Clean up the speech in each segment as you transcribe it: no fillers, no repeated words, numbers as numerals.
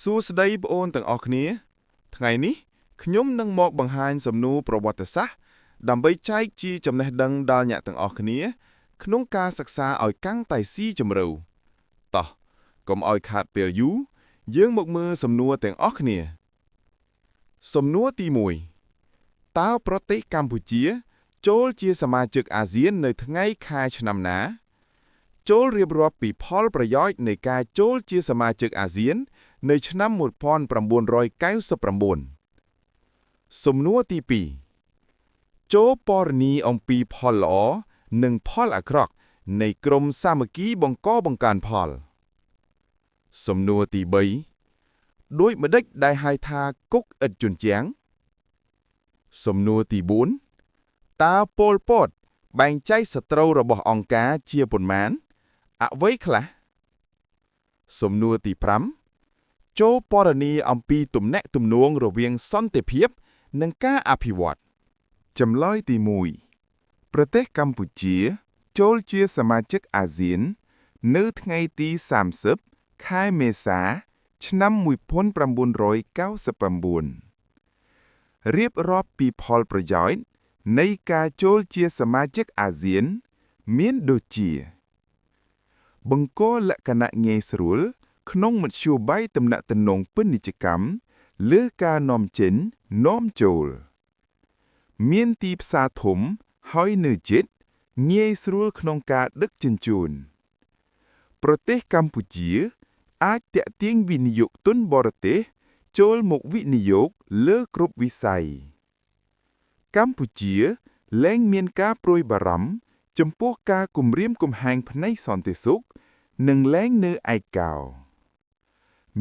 សួស្តីបងប្អូនទាំងអស់គ្នាថ្ងៃនេះខ្ញុំនឹងមកបង្ហាញសំណួរប្រវត្តិសាស្ត្រដើម្បីចែកជាចំណេះដឹងដល់អ្នកទាំងអស់គ្នាក្នុងការសិក្សាឲ្យកាន់តែស៊ីជម្រៅតោះកុំឲ្យខាតពេលយូរយើងមកមើលសំណួរទាំងអស់គ្នាសំណួរទី1តើប្រទេសកម្ពុជាចូលជាសមាជិកអាស៊ាននៅថ្ងៃខែឆ្នាំណាចូលរៀបរាប់ពីផលប្រយោជន៍នៃការចូលជាសមាជិកអាស៊ាននៅឆ្នាំ1999សំណួរទី2ចូលពណ៌នាអំពីផលល្អនិងផលអាក្រក់នៃក្រុមសាមគ្គីបង្កបង្កើនផលសំណួរទី3ដូចម្តេចដែលហៅថាគុកឥតជញ្ជាំងសំណួរទី4តើប៉ុល ពត បែងចែកសត្រូវរបស់អង្គការជាប៉ុន្មានអ្វីខ្លះសំណួរទី5ចូលពណ៌នាអំពីទំនាក់ទំនងរវាងសន្តិភាពនិងការអភិវឌ្ឍចម្លើយទី1ប្រទេសកម្ពុជាចូលជាសមាជិកអាស៊ាននៅថ្ងៃទី30ខែមេសាឆ្នាំ1999រៀបរាប់ពីផលប្រយោជន៍នៃការចូលជាសមាជិកអាស៊ានមានដូចជាបង្គោលលក្ខណៈងាយស្រួលក្នុងមធ្យោបាយទំនាក់ទំនងពាណិជ្ជកម្មលើការនាំចេញនាំចូលមានទីផ្សារធំហើយនៅជិតងាយស្រួលក្នុងការដឹកជញ្ជូនប្រទេសកម្ពុជាអាចទាក់ទាញវិនិយោគទុនបរទេសចូលមកវិនិយោគលើគ្រប់វិស័យកម្ពុជាលែងមានការព្រួយបារម្ភចំពោះការគំរាមកំហែងផ្នែកសន្តិសុខនិងលែងនៅឯកោ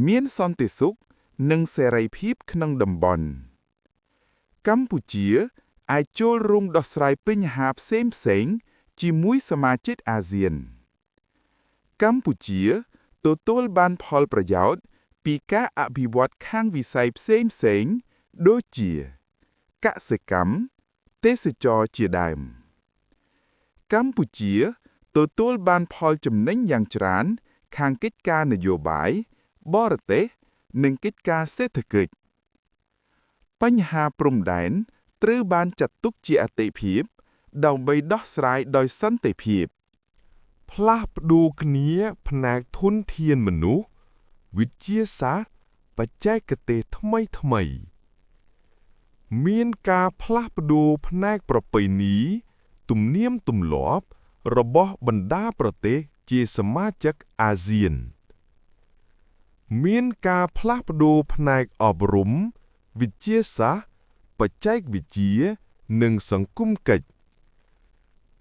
មានសន្តិសុខនិងសេរីភាពក្នុងតំបន់កម្ពុជាអាចចូលរួមដោះស្រាយបញ្ហាផ្សេងៗជាមួយសមាជិកអាស៊ានកម្ពុជាទទួលបានផលប្រយោជន៍ពីការអភិវឌ្ឍខាងវិស័យផ្សេងៗដូចជាកសិកម្មទេសចរណ៍ជាដើមកម្ពុជាទទួលបានផលចំណេញយ៉ាងច្រើនខាងកិច្ចការនយោបាយបរទេសនិងកិច្ចការសេដ្ឋកិច្ចបញ្ហាព្រំដែនត្រូវបានចាត់ទុកជាអាទិភាពដើម្បីដោះស្រាយដោយសន្តិភាពផ្លាស់ប្ដូរគ្នាផ្នែកធនធានមនុស្សវិទ្យាសាស្ត្របច្ចេកទេសថ្មីៗមានការផ្លាស់ប្ដូរផ្នែកប្រពៃណីទំនៀមទម្លាប់របស់បណ្ដាប្រទេសជាសមាជិកអាស៊ានមានការផ្លាស់ប្ដូរផ្នែកអប់រំវិទ្យាសាស្ត្របច្ចេកវិទ្យានិងសង្គមកិច្ច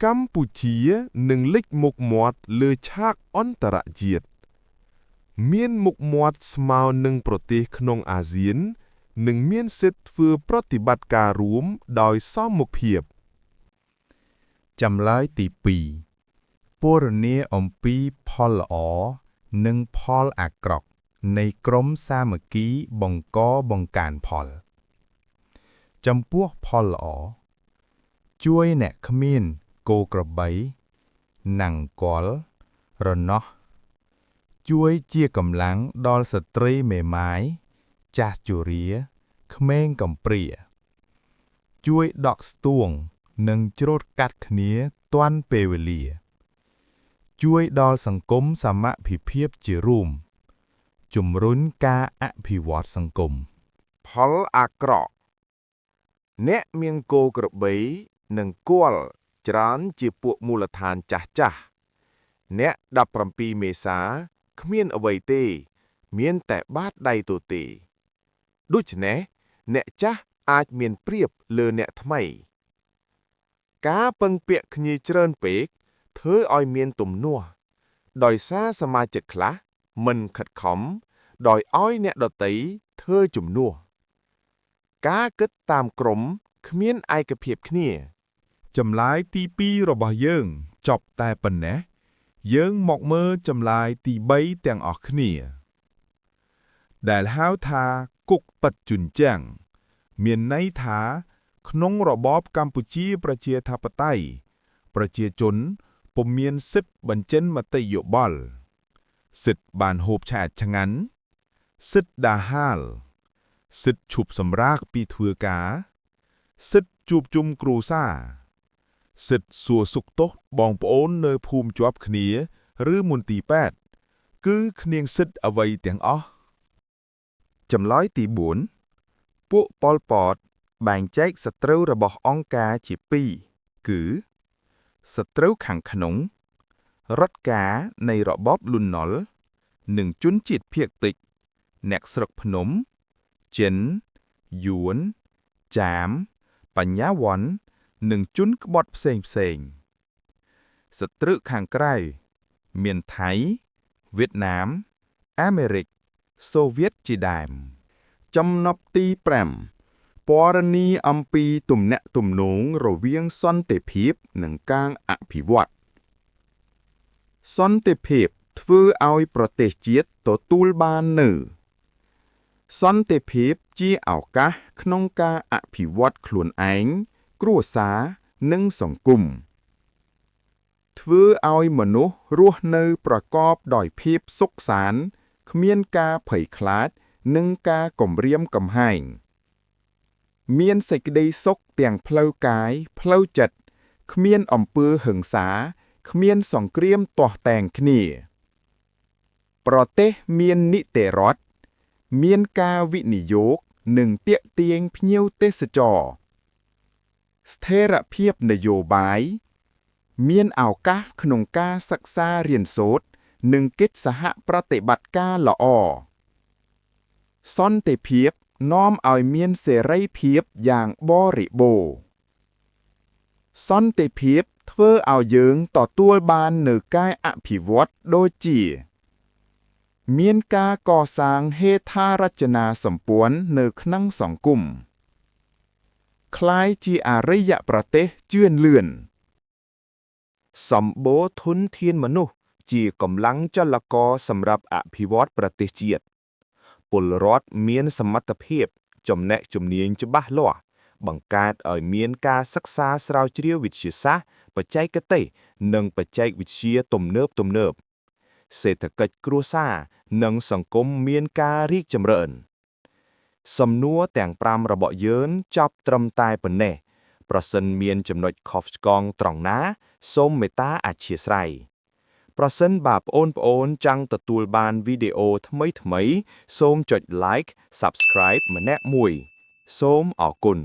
កម្ពុជានឹងលេចមុខមាត់លើឆាកអន្តរជាតិមានមុខមាត់ស្មើនឹងប្រទេសក្នុងអាស៊ាននិងមានសិទ្ធិធ្វើប្រតិបត្តិការរួមដោយសមមុខភាពចម្លើយទី2ពណ៌នាអំពីផលល្អនិងផលអាក្រក់នៃក្រុមសាមគ្គីបង្កបង្កើនផលចំពោះផលល្អជួយអ្នកគ្មានគោក្របីណាំងគល់រនាស់ជួយជាកម្លាំងដល់ស្ត្រីមេម៉ាយចាស់ជរាក្មេងកំព្រាជួយដកស្ទួងនិងច្រូតកាត់គ្នាទាន់ពេលវេលាជួយដល់សង្គមសមភាពជារួមជំរុញការអភិវឌ្ឍសង្គមផលអាក្រក់អ្នកមានគោក្របីនិងគល់ច្រើនជាពួកមូលដ្ឋានចាស់អ្នក17មេសាគ្មានអ្វីទេមានតែបាតដៃទទេដូច្នេះអ្នកចាស់អាចមានប្រៀបលើអ្នកថ្មីការពឹងពាក់គ្នាច្រើនពេកធ្វើឲ្យមានទំនាស់ដោយសារសមាជិកខ្លះមិនខិតខំដោយឲ្យអ្នកដទៃធ្វើជំនួសការគិតតាមក្រុមគ្មានឯកភាពគ្នាចម្លើយទី2របស់យើងចប់តែប៉ុណ្ណេះយើងមកមើលចម្លើយទី3ទាំងអស់គ្នាដែលហៅថាគុកប៉ិតជញ្ជាំងមានន័យថាក្នុងរបបកម្ពុជាប្រជាធិបតេយ្យប្រជាជនពុំមានសិទ្ធិបញ្ចេញមតិយោបល់សិទ្ធិបានហូបឆាឆ្ងាញ់ សិទ្ធិដាហាលសិទ្ធិឈប់សម្រាកពីធ្វើការសិទ្ធិជួបជុំគ្រួសារសិទ្ធិសួរសុខទុក្ខបងប្អូននៅភូមិជាប់គ្នាឬមន្ទីរពេទ្យគឺគ្មានសិទ្ធិអ្វីទាំងអស់ចម្លើយទី4ពួកប៉ុល ពត បែងចែកសត្រូវរបស់អង្គការជាពីរគឺសត្រូវខាងក្នុងរដ្ឋការនៃរបបលន់នល់និងជនជាតិភាគតិចអ្នកស្រុកភ្នំចិនយួនចាមបញ្ញវន្តនិងជនក្បត់ផ្សេងសត្រូវខាងក្រៅមានថៃវៀតណាមអាមេរិកសូវៀតជាដើមចំណុចទី5ពណ៌នាអំពីទំនាក់ទំនងរវាងសន្តិភាពនិងការអភិវឌ្ឍសន្តិភាពធ្វើឲ្យប្រទេសជាតិទទួលបាននូវសន្តិភាពជាឱកាសក្នុងការអភិវឌ្ឍខ្លួនឯងគ្រួសារនិងសង្គមធ្វើឲ្យមនុស្សរស់នៅប្រកបដោយភាពសុខសាន្តគ្មានការភ័យខ្លាចនិងការគំរាមកំហែងមានសេចក្តីសុខទាំងផ្លូវកាយផ្លូវចិត្តគ្មានអំពើហិង្សាគ្មានសង្គ្រាមទាស់តែងគ្នាប្រទេសមាននីតិរដ្ឋមានការវិនិយោគនិងទាក់ទាញភ្ញៀវទេសចរស្ថិរភាពនយោបាយមានឱកាសក្នុងការសិក្សារៀនសូត្រនិងកិច្ចសហប្រតិបត្តិការល្អសន្តិភាពនាំឲ្យមានសេរីភាពយ៉ាងបរិបូរណ៍សន្តិភាពធ្វើឲ្យយើងទទួលបាននូវការអភិវឌ្ឍដូចជាមានការកសាងហេដ្ឋារចនាសម្ព័ន្ធនៅក្នុងសង្គមคล้ายជាអរិយប្រទេសជឿនលឿនសម្បូរធនធានមនុស្សជាកម្លាំងចលករសម្រាប់អភិវឌ្ឍប្រទេសជាតិពលរដ្ឋមានសមត្ថភាពចំណេះជំនាញច្បាស់លាស់បង្កើតឲ្យមានការសិក្សាស្រាវជ្រាវវិទ្យាសាស្ត្របច្ចេកទេសនិងបច្ចេកវិទ្យាទំនើបសេដ្ឋកិច្ចគ្រួសារនិងសង្គមមានការរីកចម្រើនសំណួរទាំង5របស់យើងចប់ត្រឹមតែប៉ុណ្ណេះប្រសិនមានចំណុចខុសឆ្គងត្រង់ណាសូមមេត្តាអធ្យាស្រ័យប្រសិនបើប្អូនចង់ទទួលបានវីដេអូថ្មីសូមចុច like Subscribe ម្នាក់មួយសូមអរគុណ